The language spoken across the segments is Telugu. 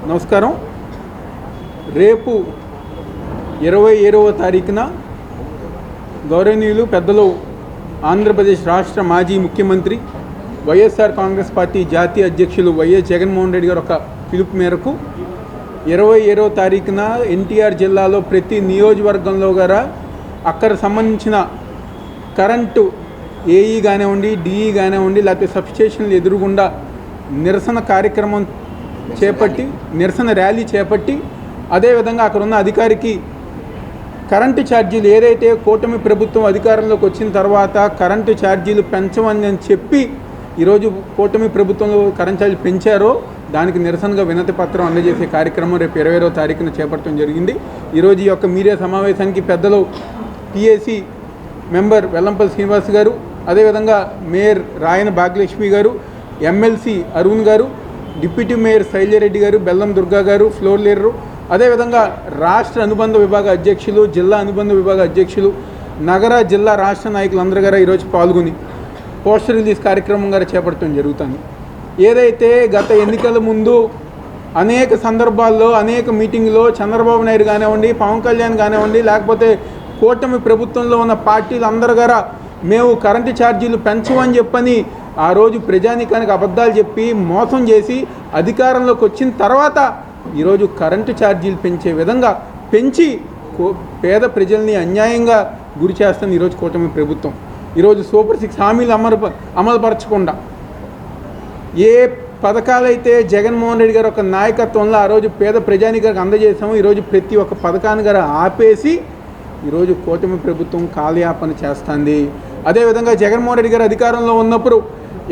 నమస్కారం. రేపు 27వ తారీఖున గౌరవనీయులు పెద్దలు ఆంధ్రప్రదేశ్ రాష్ట్ర మాజీ ముఖ్యమంత్రి వైఎస్ఆర్ కాంగ్రెస్ పార్టీ జాతీయ అధ్యక్షులు వైఎస్ జగన్మోహన్ రెడ్డి గారు ఒక పిలుపు మేరకు 27వ తారీఖున ఎన్టీఆర్ జిల్లాలో ప్రతి నియోజకవర్గంలో గారా అక్కడ సంబంధించిన కరెంటు ఏఈ కానివ్వండి, డిఈ కానివ్వండి, లేకపోతే సబ్స్టేషన్లు ఎదురుగుండా నిరసన కార్యక్రమం చేపట్టి, నిరసన ర్యాలీ చేపట్టి, అదేవిధంగా అక్కడ ఉన్న అధికారికి కరెంటు ఛార్జీలు ఏదైతే కూటమి ప్రభుత్వం అధికారంలోకి వచ్చిన తర్వాత కరెంటు ఛార్జీలు పెంచమని చెప్పి ఈరోజు కూటమి ప్రభుత్వంలో కరెంటు ఛార్జీలు పెంచారో దానికి నిరసనగా వినతి పత్రం అందజేసే కార్యక్రమం రేపు 20వ తారీఖున చేపట్టడం జరిగింది. ఈరోజు ఈ యొక్క మీడియా సమావేశానికి పెద్దలు పిఏసీ మెంబర్ వెల్లంపల్లి శ్రీనివాస్ గారు, అదేవిధంగా మేయర్ రాయన భాగ్యలక్ష్మి గారు, ఎమ్మెల్సీ అరుణ్ గారు, డిప్యూటీ మేయర్ శైల్యారెడ్డి గారు, బెల్లం దుర్గా గారు, ఫ్లోర్ లీడరు, అదేవిధంగా రాష్ట్ర అనుబంధ విభాగ అధ్యక్షులు, జిల్లా అనుబంధ విభాగ అధ్యక్షులు, నగర జిల్లా రాష్ట్ర నాయకులందరూ గారు ఈరోజు పాల్గొని పోస్టర్ రిలీజ్ కార్యక్రమం గారు చేపట్టడం జరుగుతుంది. ఏదైతే గత ఎన్నికల ముందు అనేక సందర్భాల్లో అనేక మీటింగ్లో చంద్రబాబు నాయుడు కానివ్వండి, పవన్ కళ్యాణ్ కానివ్వండి, లేకపోతే కూటమి ప్రభుత్వంలో ఉన్న పార్టీలు అందరూ గారా మేము కరెంటు ఛార్జీలు పెంచమని చెప్పని ఆ రోజు ప్రజానీకానికి అబద్ధాలు చెప్పి మోసం చేసి అధికారంలోకి వచ్చిన తర్వాత ఈరోజు కరెంటు ఛార్జీలు పెంచే విధంగా పెంచి పేద ప్రజల్ని అన్యాయంగా గురి చేస్తుంది ఈరోజు కూటమి ప్రభుత్వం. ఈరోజు సూపర్ 6 హామీలు అమలుపరచకుండా ఏ పథకాలైతే జగన్మోహన్ రెడ్డి గారు ఒక నాయకత్వంలో ఆ రోజు పేద ప్రజానీకానికి అందజేసామో ఈరోజు ప్రతి ఒక్క పథకాన్ని గారు ఆపేసి ఈరోజు కూటమి ప్రభుత్వం కాలయాపన చేస్తుంది. అదేవిధంగా జగన్మోహన్ రెడ్డి గారు అధికారంలో ఉన్నప్పుడు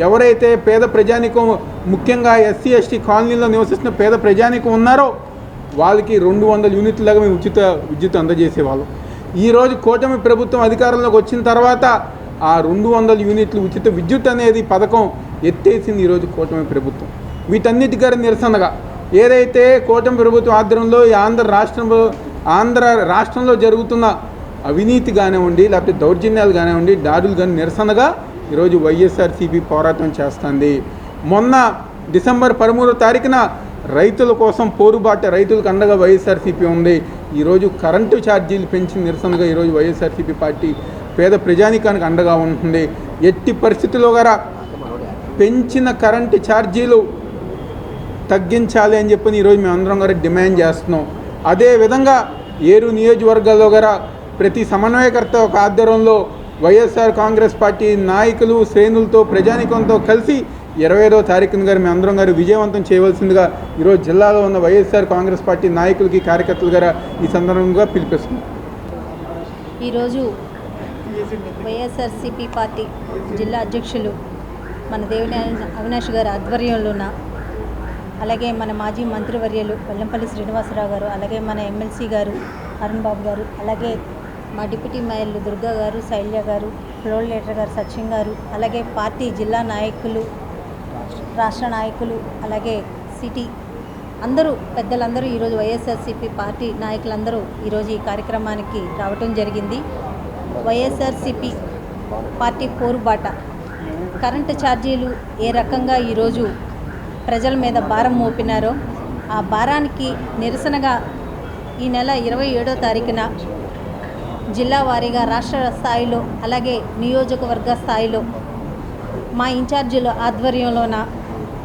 ఎవరైతే పేద ప్రజానీకం, ముఖ్యంగా ఎస్సీ ఎస్టీ కాలనీలో నివసిస్తున్న పేద ప్రజానీకం ఉన్నారో వాళ్ళకి 200 యూనిట్ల దాకా మేము ఉచిత విద్యుత్ అందజేసేవాళ్ళం. ఈరోజు కూటమి ప్రభుత్వం అధికారంలోకి వచ్చిన తర్వాత ఆ 200 యూనిట్లు ఉచిత విద్యుత్ అనేది పథకం ఎత్తేసింది ఈరోజు కూటమి ప్రభుత్వం. వీటన్నిటికీ నిరసనగా ఏదైతే కూటమి ప్రభుత్వం ఆధ్వర్యంలో ఆంధ్ర రాష్ట్రంలో జరుగుతున్న అవినీతి కానివ్వండి, లేకపోతే దౌర్జన్యాలు కానివ్వండి, దాడులు కానీ నిరసనగా ఈరోజు వైఎస్ఆర్సీపీ పోరాటం చేస్తుంది. మొన్న డిసెంబర్ 13వ తారీఖున రైతుల కోసం పోరుబాట, రైతులకు అండగా వైఎస్ఆర్సీపీ ఉంది. ఈరోజు కరెంటు ఛార్జీలు పెంచి నిరసనగా ఈరోజు వైఎస్ఆర్సీపీ పార్టీ పేద ప్రజానీకానికి అండగా ఉంటుంది. ఎట్టి పరిస్థితుల్లో గారా పెంచిన కరెంటు ఛార్జీలు తగ్గించాలి అని చెప్పని ఈరోజు మేము అందరం గారు డిమాండ్ చేస్తున్నాం. అదేవిధంగా ఏరు నియోజకవర్గాల్లో గారా ప్రతి సమన్వయకర్త ఒక ఆధ్వర్యంలో వైఎస్ఆర్ కాంగ్రెస్ పార్టీ నాయకులు, శ్రేణులతో, ప్రజానీకంతో కలిసి 25వ తారీఖున గారు మేము అందరం గారు విజయవంతం చేయవలసిందిగా ఈరోజు జిల్లాలో ఉన్న వైఎస్ఆర్ కాంగ్రెస్ పార్టీ నాయకులకి, కార్యకర్తలు గారు ఈ సందర్భంగా పిలిపిస్తున్నాం. ఈరోజు వైఎస్ఆర్సీపీ పార్టీ జిల్లా అధ్యక్షులు మన దేవినేని అవినాష్ గారి ఆధ్వర్యంలోన, అలాగే మన మాజీ మంత్రివర్యులు వెల్లంపల్లి శ్రీనివాసరావు గారు, అలాగే మన ఎమ్మెల్సీ గారు అరుణ్ బాబు గారు, అలాగే మా డిప్యూటీ మేయర్లు దుర్గా గారు, శైల్య గారు, ఫ్లోర్ లీడర్ గారు సచిన్ గారు, అలాగే పార్టీ జిల్లా నాయకులు, రాష్ట్ర నాయకులు, అలాగే సిటీ అందరూ పెద్దలందరూ ఈరోజు వైఎస్ఆర్సీపీ పార్టీ నాయకులందరూ ఈరోజు ఈ కార్యక్రమానికి రావటం జరిగింది. వైఎస్ఆర్సీపీ పార్టీ పోరుబాట, కరెంటు ఛార్జీలు ఏ రకంగా ఈరోజు ప్రజల మీద భారం మోపినారో ఆ భారానికి నిరసనగా ఈ నెల 27వ తారీఖున జిల్లా వారీగా, రాష్ట్ర స్థాయిలో, అలాగే నియోజకవర్గ స్థాయిలో మా ఇన్ఛార్జీల ఆధ్వర్యంలోన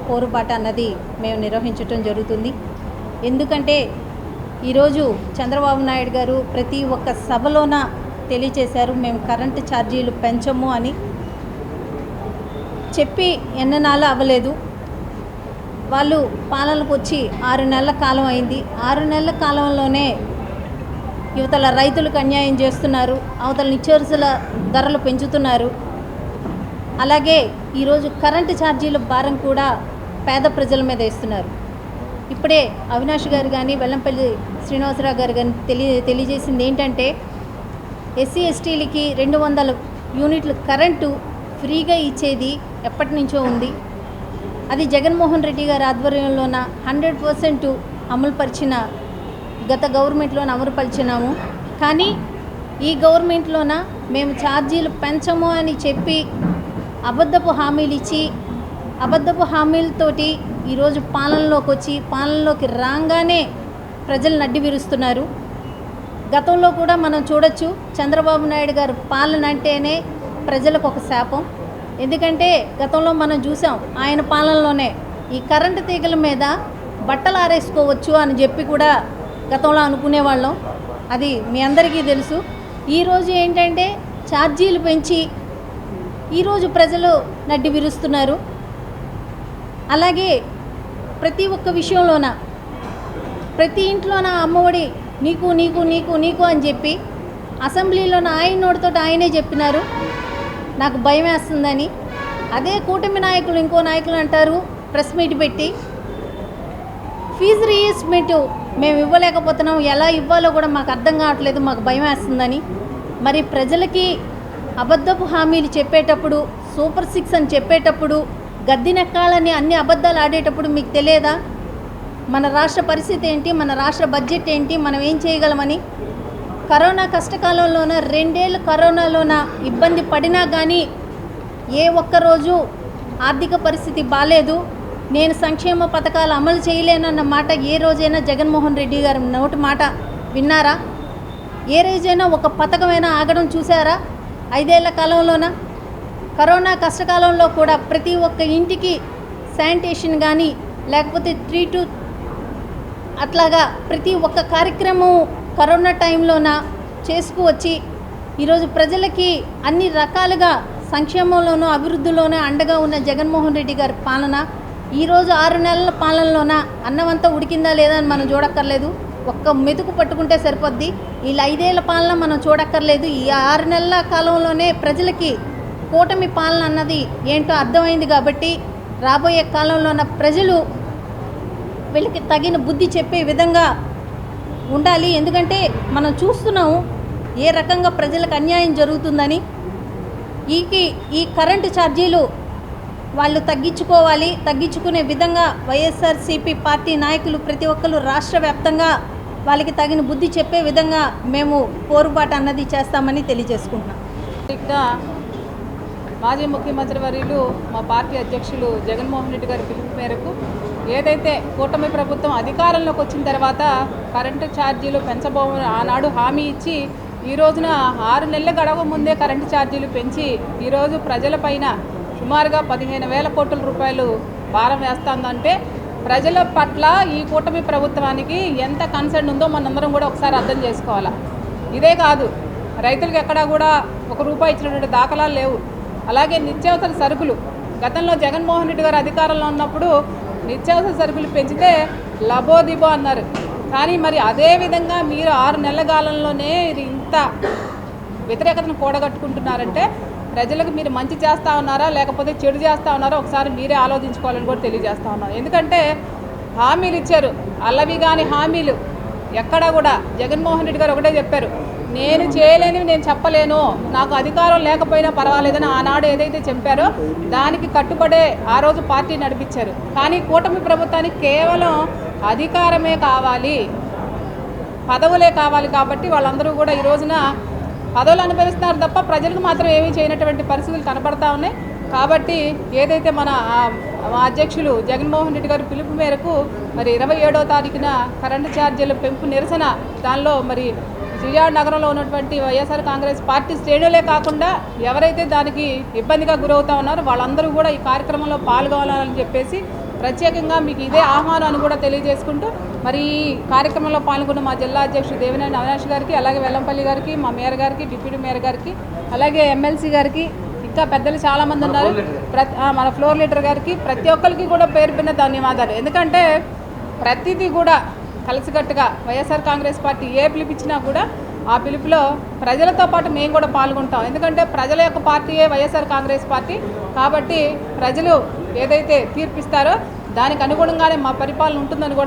పోరుబాట అన్నది మేము నిర్వహించటం జరుగుతుంది. ఎందుకంటే ఈరోజు చంద్రబాబు నాయుడు గారు ప్రతి ఒక్క సభలోన తెలియచేశారు మేము కరెంటు ఛార్జీలు పెంచము అని చెప్పి ఎన్ననాళ్ళు అవ్వలేదు. వాళ్ళు పాలనకు వచ్చి 6 నెలల కాలం అయింది. 6 నెలల కాలంలోనే యువతల రైతులకు అన్యాయం చేస్తున్నారు, అవతల నిత్యావసర ధరలు పెంచుతున్నారు. అలాగే ఈరోజు కరెంటు ఛార్జీల భారం కూడా పేద ప్రజల మీద వేస్తున్నారు. ఇప్పుడే అవినాష్ గారు కానీ వెల్లంపల్లి శ్రీనివాసరావు గారు కానీ తెలియజేసింది ఏంటంటే ఎస్సీ ఎస్టీలకి 200 యూనిట్లు కరెంటు ఫ్రీగా ఇచ్చేది ఎప్పటి నుంచో ఉంది. అది జగన్మోహన్ రెడ్డి గారి ఆధ్వర్యంలోన 100% అమలుపరిచిన గత గవర్నమెంట్లోనే అమలుపరిచినాము. కానీ ఈ గవర్నమెంట్లోన మేము ఛార్జీలు పెంచము అని చెప్పి అబద్ధపు హామీలు ఇచ్చి అబద్ధపు హామీలతోటి ఈరోజు పాలనలోకి వచ్చి పాలనలోకి రాగానే ప్రజలు నడ్డి విరుస్తున్నారు. గతంలో కూడా మనం చూడొచ్చు, చంద్రబాబు నాయుడు గారు పాలన అంటేనే ప్రజలకు ఒక శాపం. ఎందుకంటే గతంలో మనం చూసాం, ఆయన పాలనలోనే ఈ కరెంటు తీగల మీద బట్టలు ఆరేసుకోవచ్చు అని చెప్పి కూడా గతంలో అనుకునేవాళ్ళం. అది మీ అందరికీ తెలుసు. ఈరోజు ఏంటంటే ఛార్జీలు పెంచి ఈరోజు ప్రజలు నడ్డి విరుస్తున్నారు. అలాగే ప్రతి ఒక్క విషయంలోన, ప్రతి ఇంట్లోన అమ్మఒడి నీకు నీకు నీకు నీకు అని చెప్పి అసెంబ్లీలోన ఆయన నోటితో ఆయనే చెప్పినారు నాకు భయం వేస్తుందని. అదే కూటమి నాయకులు ఇంకో నాయకులు అంటారు ప్రెస్ మీట్ పెట్టి, ఫీజు రీయింబర్స్మెంట్ మేము ఇవ్వలేకపోతున్నాం, ఎలా ఇవ్వాలో కూడా మాకు అర్థం కావట్లేదు, మాకు భయం వేస్తుందని. మరి ప్రజలకి అబద్ధపు హామీలు చెప్పేటప్పుడు, సూపర్ 6 అని చెప్పేటప్పుడు, గద్దెనెక్కాలని అన్ని అబద్ధాలు ఆడేటప్పుడు మీకు తెలియదా మన రాష్ట్ర పరిస్థితి ఏంటి, మన రాష్ట్ర బడ్జెట్ ఏంటి, మనం ఏం చేయగలమని? కరోనా కష్టకాలంలోన 2 ఏళ్ళు కరోనాలోన ఇబ్బంది పడినా కానీ ఏ ఒక్కరోజు ఆర్థిక పరిస్థితి బాలేదు, నేను సంక్షేమ పథకాలు అమలు చేయలేనన్న మాట ఏ రోజైనా జగన్మోహన్ రెడ్డి గారి నోటి మాట విన్నారా? ఏ రోజైనా ఒక పథకమైనా ఆగడం చూసారా 5 ఏళ్ల కాలంలోన? కరోనా కష్టకాలంలో కూడా ప్రతి ఒక్క ఇంటికి శానిటేషన్ కానీ లేకపోతే ట్రీటు అట్లాగా ప్రతి ఒక్క కార్యక్రమం కరోనా టైంలోన చేసుకువచ్చి ఈరోజు ప్రజలకి అన్ని రకాలుగా సంక్షేమంలోనూ అభివృద్ధిలోనూ అండగా ఉన్న జగన్మోహన్ రెడ్డి గారి పాలన ఈరోజు 6 నెలల పాలనలోన అన్నమంతా ఉడికిందా లేదా అని మనం చూడక్కర్లేదు, ఒక్క మెతుకు పట్టుకుంటే సరిపోద్ది. వీళ్ళ 5 ఏళ్ల పాలన మనం చూడక్కర్లేదు. ఈ 6 నెలల కాలంలోనే ప్రజలకి కూటమి పాలన అన్నది ఏంటో అర్థమైంది. కాబట్టి రాబోయే కాలంలోన ప్రజలు వీళ్ళకి తగిన బుద్ధి చెప్పే విధంగా ఉండాలి. ఎందుకంటే మనం చూస్తున్నాము ఏ రకంగా ప్రజలకు అన్యాయం జరుగుతుందని. ఈ కరెంటు ఛార్జీలు వాళ్ళు తగ్గించుకోవాలి. తగ్గించుకునే విధంగా వైఎస్ఆర్సీపీ పార్టీ నాయకులు ప్రతి ఒక్కరు రాష్ట్ర వ్యాప్తంగా వాళ్ళకి తగిన బుద్ధి చెప్పే విధంగా మేము పోరుబాటు అన్నది చేస్తామని తెలియజేసుకుంటున్నాం. ఇంకా మాజీ ముఖ్యమంత్రి వర్యులు మా పార్టీ అధ్యక్షులు జగన్మోహన్ రెడ్డి గారి పిలుపు మేరకు ఏదైతే కూటమి ప్రభుత్వం అధికారంలోకి వచ్చిన తర్వాత కరెంటు ఛార్జీలు పెంచబోమని ఆనాడు హామీ ఇచ్చి ఈ రోజున 6 నెలల గడవ ముందే కరెంటు ఛార్జీలు పెంచి ఈరోజు ప్రజలపైన సుమారుగా 15,000 కోట్ల రూపాయలు భారం వేస్తుందంటే ప్రజల పట్ల ఈ కూటమి ప్రభుత్వానికి ఎంత కన్సర్న్ ఉందో మనందరం కూడా ఒకసారి అర్థం చేసుకోవాలి. ఇదే కాదు, రైతులకు ఎక్కడా కూడా ₹1 ఇచ్చినటువంటి దాఖలాలు లేవు. అలాగే నిత్యావసర సరుకులు గతంలో జగన్మోహన్ రెడ్డి గారు అధికారంలో ఉన్నప్పుడు నిత్యావసర సరుకులు పెంచితే లబోదిబో అన్నారు. కానీ మరి అదే విధంగా మీరు 6 నెలల కాలంలోనే ఇది ఇంత వ్యతిరేకతను కూడగట్టుకుంటున్నారంటే ప్రజలకు మీరు మంచి చేస్తూ ఉన్నారా లేకపోతే చెడు చేస్తూ ఉన్నారా ఒకసారి మీరే ఆలోచించుకోవాలని కూడా తెలియజేస్తూ ఉన్నారు. ఎందుకంటే హామీలు ఇచ్చారు, అల్లవి కాని హామీలు ఎక్కడా కూడా జగన్మోహన్ రెడ్డి గారు ఒకటే చెప్పారు, నేను చేయలేనివి నేను చెప్పలేను, నాకు అధికారం లేకపోయినా పర్వాలేదని ఆనాడు ఏదైతే చెప్పారో దానికి కట్టుబడే ఆ రోజు పార్టీ నడిపించారు. కానీ కూటమి ప్రభుత్వానికి కేవలం అధికారమే కావాలి, పదవులే కావాలి. కాబట్టి వాళ్ళందరూ కూడా ఈ రోజున పదవులు అనుభవిస్తున్నారు తప్ప ప్రజలకు మాత్రం ఏమీ చేయనటువంటి పరిస్థితులు కనబడతా ఉన్నాయి. కాబట్టి ఏదైతే మన అధ్యక్షులు జగన్మోహన్ రెడ్డి గారి పిలుపు మేరకు మరి 27వ తారీఖున కరెంటు ఛార్జీల పెంపు నిరసన దానిలో మరి విజయవాడ నగరంలో ఉన్నటువంటి వైఎస్ఆర్ కాంగ్రెస్ పార్టీ శ్రేణులే కాకుండా ఎవరైతే దానికి ఇబ్బందిగా గురవుతా ఉన్నారో వాళ్ళందరూ కూడా ఈ కార్యక్రమంలో పాల్గొనాలని చెప్పేసి ప్రత్యేకంగా మీకు ఇదే ఆహ్వానం అని కూడా తెలియజేసుకుంటూ మరి ఈ కార్యక్రమంలో పాల్గొన్న మా జిల్లా అధ్యక్షుడు దేవినేని అవినాష్ గారికి, అలాగే వెల్లంపల్లి గారికి, మా మేయర్ గారికి, డిప్యూటీ మేయర్ గారికి, అలాగే ఎమ్మెల్సీ గారికి, ఇంకా పెద్దలు చాలామంది ఉన్నారు, మన ఫ్లోర్ లీడర్ గారికి, ప్రతి ఒక్కరికి కూడా పేరు పిన్న ధన్యవాదాలు. ఎందుకంటే ప్రతిదీ కూడా కలిసికట్టుగా వైఎస్ఆర్ కాంగ్రెస్ పార్టీ ఏ పిలిపించినా కూడా ఆ పిలుపులో ప్రజలతో పాటు మేము కూడా పాల్గొంటాం. ఎందుకంటే ప్రజల యొక్క పార్టీయే వైఎస్ఆర్ కాంగ్రెస్ పార్టీ. కాబట్టి ప్రజలు ఏదైతే తీర్పిస్తారో దానికి అనుగుణంగానే మా పరిపాలన ఉంటుందని కూడా